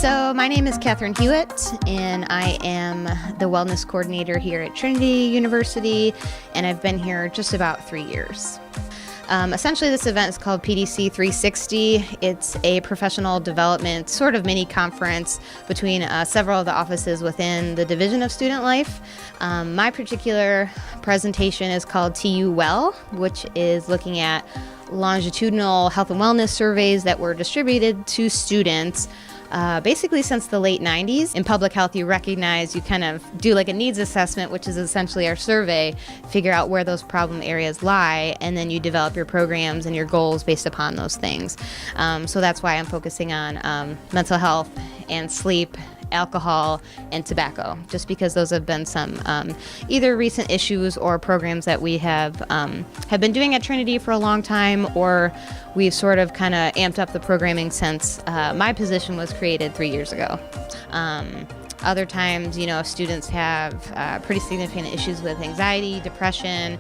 So my name is Catherine Hewitt, and I am the wellness coordinator here at Trinity University, and I've been here just about 3 years. Essentially, this event is called PDC 360. It's a professional development sort of mini conference between several of the offices within the Division of Student Life. My particular presentation is called TU Well, which is looking at longitudinal health and wellness surveys that were distributed to students basically since the late 90s. In public health, you recognize, you kind of do like a needs assessment, which is essentially our survey, figure out where those problem areas lie, and then you develop your programs and your goals based upon those things. So that's why I'm focusing on mental health and sleep, alcohol, and tobacco, just because those have been some either recent issues or programs that we have been doing at Trinity for a long time, or we've sort of kind of amped up the programming since my position was created 3 years ago. Other times, if students have pretty significant issues with anxiety, depression,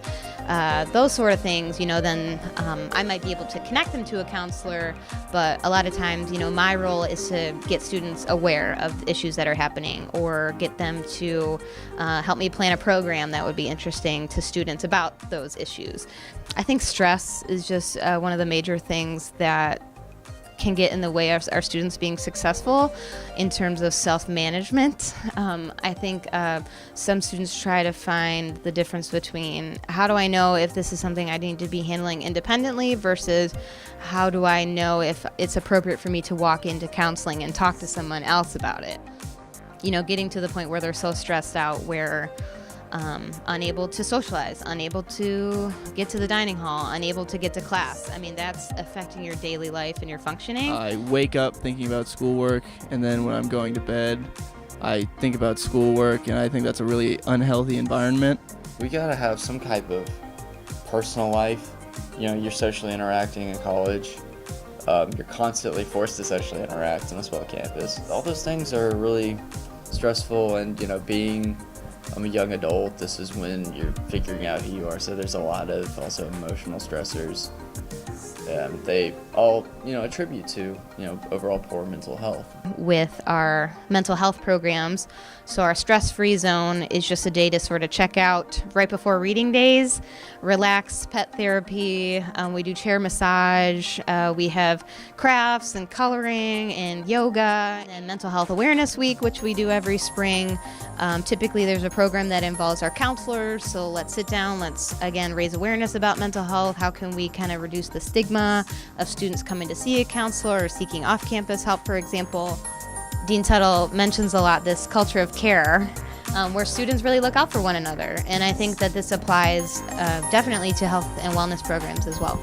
those sort of things, then I might be able to connect them to a counselor. But a lot of times, my role is to get students aware of issues that are happening, or get them to help me plan a program that would be interesting to students about those issues. I think stress is just one of the major things that can get in the way of our students being successful in terms of self-management. I think some students try to find the difference between how do I know if this is something I need to be handling independently versus how do I know if it's appropriate for me to walk into counseling and talk to someone else about it. Getting to the point where they're so stressed out where unable to socialize, unable to get to the dining hall, unable to get to class. I mean, that's affecting your daily life and your functioning. I wake up thinking about schoolwork, and then when I'm going to bed, I think about schoolwork, and I think that's a really unhealthy environment. We gotta have some type of personal life. You're socially interacting in college. You're constantly forced to socially interact on a small campus. All those things are really stressful, and I'm a young adult. This is when you're figuring out who you are, so there's a lot of also emotional stressors. They all, attribute to, overall poor mental health. With our mental health programs, so our stress-free zone is just a day to sort of check out right before reading days, relax, pet therapy, we do chair massage, we have crafts and coloring and yoga, and mental health awareness week, which we do every spring. Typically there's a program that involves our counselors, so let's sit down, let's again raise awareness about mental health. How can we kind of reduce the stigma of students coming to see a counselor or seeking off-campus help, for example. Dean Tuttle mentions a lot this culture of care, where students really look out for one another, and I think that this applies definitely to health and wellness programs as well.